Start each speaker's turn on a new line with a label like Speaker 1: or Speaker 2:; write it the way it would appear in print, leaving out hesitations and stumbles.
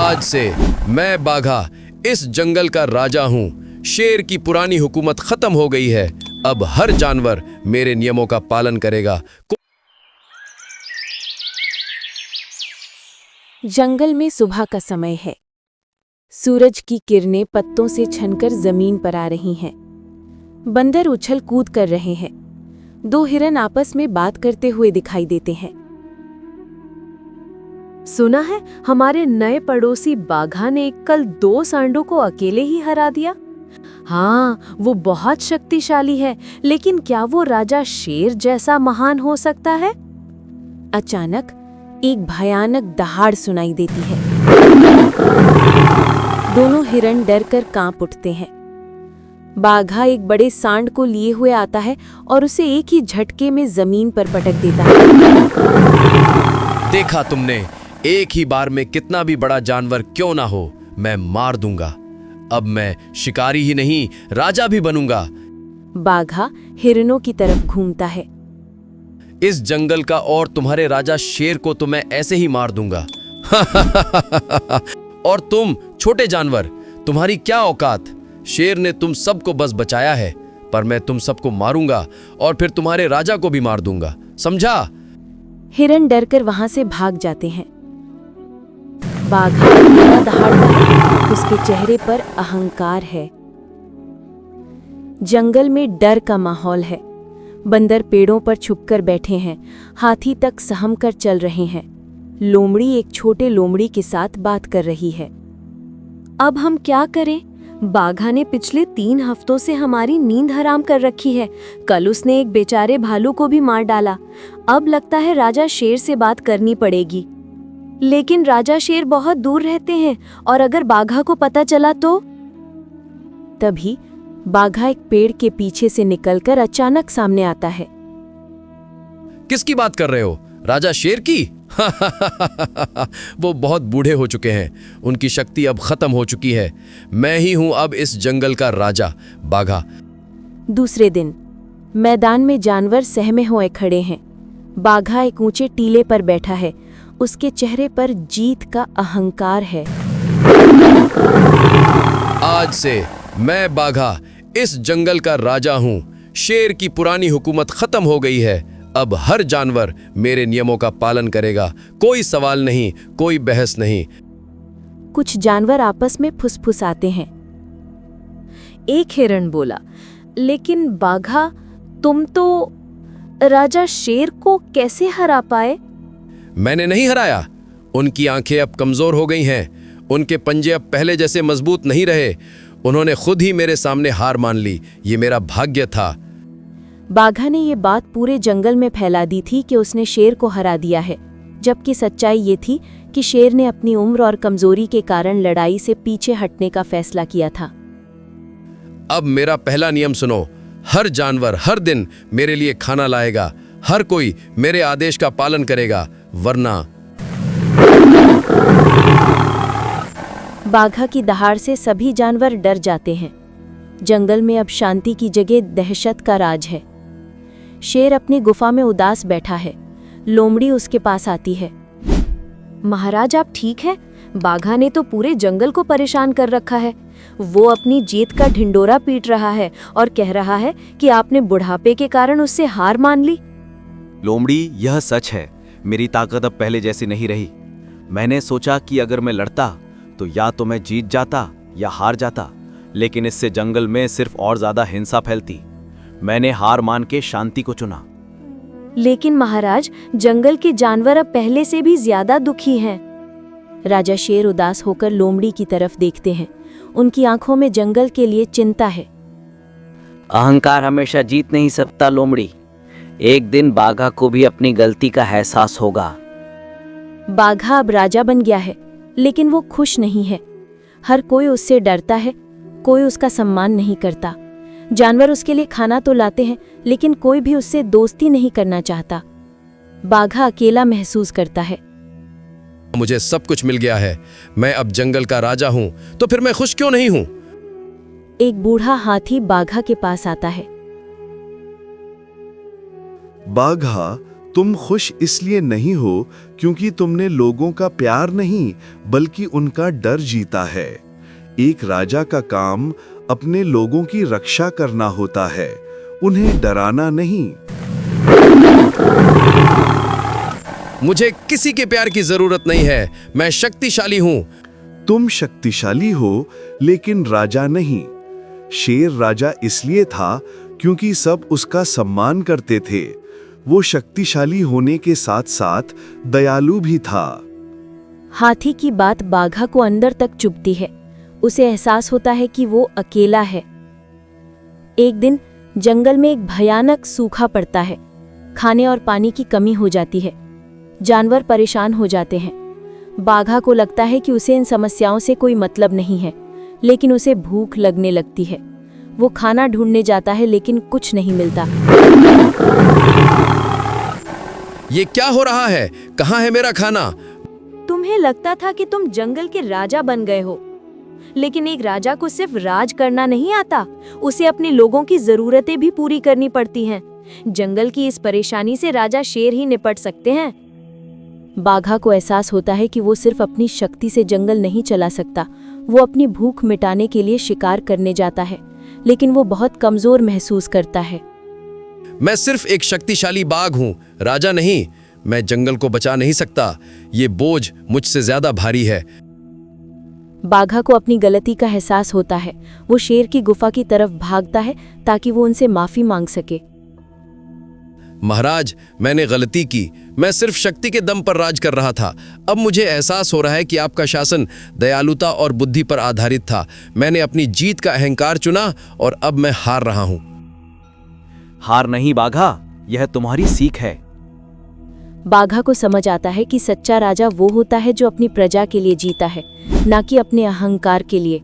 Speaker 1: आज से मैं बाघा इस जंगल का राजा हूँ। शेर की पुरानी हुकूमत खत्म हो गई है। अब हर जानवर मेरे नियमों का पालन करेगा।
Speaker 2: जंगल में सुबह का समय है। सूरज की किरणें पत्तों से छनकर जमीन पर आ रही हैं। बंदर उछल कूद कर रहे हैं। दो हिरन आपस में बात करते हुए दिखाई देते हैं।
Speaker 3: सुना है हमारे नए पड़ोसी बाघा ने कल 2 सांडों को अकेले ही हरा दिया। हाँ, वो बहुत शक्तिशाली है, लेकिन क्या वो राजा शेर जैसा महान हो सकता है?
Speaker 2: अचानक एक भयानक दहाड़ सुनाई देती है। दोनों हिरण डरकर कांप उठते हैं। बाघा एक बड़े सांड को लिए हुए आता है और उसे एक ही झटके में जमीन पर पटक देता है।
Speaker 1: देखा तुमने, एक ही बार में कितना भी बड़ा जानवर क्यों ना हो, मैं मार दूंगा। अब मैं शिकारी ही नहीं, राजा भी बनूंगा।
Speaker 2: बाघा हिरणों की तरफ घूमता है।
Speaker 1: इस जंगल का और तुम्हारे राजा शेर को तो मैं ऐसे ही मार दूंगा। और तुम छोटे जानवर, तुम्हारी क्या औकात? शेर ने तुम सबको बस बचाया है, पर मैं तुम सबको मारूंगा और फिर तुम्हारे राजा को भी मार दूंगा, समझा?
Speaker 2: हिरण डरकर वहां से भाग जाते हैं। बाघा बड़ा दहाड़ता है। उसके चेहरे पर अहंकार है। जंगल में डर का माहौल है। बंदर पेड़ों पर छुपकर बैठे हैं। हाथी तक सहम कर चल रहे हैं। लोमड़ी एक छोटे लोमड़ी के साथ बात कर रही है।
Speaker 3: अब हम क्या करें? बाघा ने पिछले 3 हफ्तों से हमारी नींद हराम कर रखी है। कल उसने एक बेचारे भालू को भी मार डाला। अब लगता है राजा शेर से बात करनी पड़ेगी। लेकिन राजा शेर बहुत दूर रहते हैं और अगर बाघा को पता चला तो?
Speaker 2: तभी बाघा एक पेड़ के पीछे से निकलकर अचानक सामने आता है।
Speaker 1: किसकी बात कर रहे हो? राजा शेर की? वो बहुत बूढ़े हो चुके हैं, उनकी शक्ति अब खत्म हो चुकी है। मैं ही हूं अब इस जंगल का राजा, बाघा।
Speaker 2: दूसरे दिन मैदान में जानवर सहमे हुए खड़े हैं। बाघा एक ऊंचे टीले पर बैठा है। उसके चेहरे पर जीत का अहंकार है।
Speaker 1: आज से मैं बाघा इस जंगल का राजा हूं। शेर की पुरानी हुकूमत खत्म हो गई है। अब हर जानवर मेरे नियमों का पालन करेगा। कोई सवाल नहीं, कोई बहस नहीं।
Speaker 2: कुछ जानवर आपस में फुसफुसाते हैं।
Speaker 3: एक हिरण बोला, लेकिन बाघा, तुम तो राजा शेर को कैसे हरा पाए?
Speaker 1: मैंने नहीं हराया। उनकी आंखें अब कमजोर हो गई हैं। उनके पंजे अब पहले जैसे मजबूत नहीं रहे। उन्होंने खुद ही मेरे सामने हार मान ली। ये मेरा भाग्य था।
Speaker 2: बाघा ने ये बात पूरे जंगल में फैला दी थी कि उसने शेर को हरा दिया है, जबकि सच्चाई ये थी कि शेर ने अपनी उम्र और कमजोरी के कारण लड़ाई से पीछे हटने का फैसला किया था।
Speaker 1: अब मेरा पहला नियम सुनो। हर जानवर हर दिन मेरे लिए खाना लाएगा। हर कोई मेरे आदेश का पालन करेगा, वरना।
Speaker 2: बाघा की दहाड़ से सभी जानवर डर जाते हैं। जंगल में अब शांति की जगह दहशत का राज है। शेर अपनी गुफा में उदास बैठा है। लोमड़ी उसके पास आती है।
Speaker 3: महाराज, आप ठीक हैं? बाघा ने तो पूरे जंगल को परेशान कर रखा है। वो अपनी जीत का ढिंडोरा पीट रहा है और कह रहा है कि आपने बुढ़ापे के कारण उससे हार मान ली।
Speaker 4: लोमड़ी, यह सच है। मेरी ताकत अब पहले जैसी नहीं रही। मैंने सोचा कि अगर मैं लड़ता तो या तो मैं जीत जाता या हार जाता, लेकिन इससे जंगल में सिर्फ और ज्यादा हिंसा फैलती। मैंने हार मान के शांति को चुना।
Speaker 3: लेकिन महाराज, जंगल के जानवर अब पहले से भी ज्यादा दुखी हैं।
Speaker 2: राजा शेर उदास होकर लोमड़ी की तरफ देखते हैं। उनकी आंखों में जंगल के लिए चिंता है।
Speaker 5: अहंकार हमेशा जीत नहीं सकता लोमड़ी। एक दिन बाघा को भी अपनी गलती का एहसास होगा।
Speaker 2: बाघा अब राजा बन गया है, लेकिन वो खुश नहीं है। हर कोई उससे डरता है, कोई उसका सम्मान नहीं करता। जानवर उसके लिए खाना तो लाते हैं, लेकिन कोई भी उससे दोस्ती नहीं करना चाहता। बाघा अकेला महसूस करता है।
Speaker 1: मुझे सब कुछ मिल गया है। मैं अब जंगल का राजा हूं, तो फिर मैं खुश क्यों नहीं हूं?
Speaker 2: एक बूढ़ा हाथी बाघा के पास आता है।
Speaker 6: बाघा, तुम खुश इसलिए नहीं हो क्योंकि तुमने लोगों का प्यार नहीं बल्कि उनका डर जीता है। एक राजा का काम अपने लोगों की रक्षा करना होता है, उन्हें डराना नहीं।
Speaker 1: मुझे किसी के प्यार की जरूरत नहीं है, मैं शक्तिशाली हूँ।
Speaker 6: तुम शक्तिशाली हो लेकिन राजा नहीं। शेर राजा इसलिए था क्योंकि सब उसका सम्मान करते थे। वो शक्तिशाली होने के साथ साथ दयालु भी था।
Speaker 2: हाथी की बात बाघा को अंदर तक चुभती है। उसे एहसास होता है कि वो अकेला है। एक दिन जंगल में एक भयानक सूखा पड़ता है। खाने और पानी की कमी हो जाती है। जानवर परेशान हो जाते हैं। बाघा को लगता है कि उसे इन समस्याओं से कोई मतलब नहीं है, लेकिन उसे भूख लगने लगती है। वो खाना ढूंढने जाता है लेकिन कुछ नहीं मिलता।
Speaker 1: ये क्या हो रहा है? कहाँ है मेरा खाना?
Speaker 3: तुम्हें लगता था कि तुम जंगल के राजा बन गए हो, लेकिन एक राजा को सिर्फ राज करना नहीं आता, उसे अपने लोगों की जरूरतें भी पूरी करनी पड़ती हैं। जंगल की इस परेशानी से राजा शेर ही निपट सकते हैं।
Speaker 2: बाघा को एहसास होता है कि वो सिर्फ अपनी शक्ति से जंगल नहीं चला सकता। वो अपनी भूख मिटाने के लिए शिकार करने जाता है, लेकिन वो बहुत कमजोर महसूस करता है।
Speaker 1: मैं सिर्फ एक शक्तिशाली बाघ हूँ, राजा नहीं। मैं जंगल को बचा नहीं सकता। ये बोझ मुझसे ज्यादा भारी है।
Speaker 2: बाघा को अपनी गलती का एहसास होता है। वो शेर की गुफा की तरफ भागता है ताकि वो उनसे माफी मांग सके।
Speaker 1: महाराज, मैंने गलती की। मैं सिर्फ शक्ति के दम पर राज कर रहा था। अब मुझे एहसास हो रहा है कि आपका शासन दयालुता और बुद्धि पर आधारित था। मैंने अपनी जीत का अहंकार चुना और अब मैं हार रहा हूं।
Speaker 4: हार नहीं बाघा, यह तुम्हारी सीख है।
Speaker 2: बाघा को समझ आता है कि सच्चा राजा वो होता है जो अपनी प्रजा के लिए जीता है, ना कि अपने अहंकार के लिए।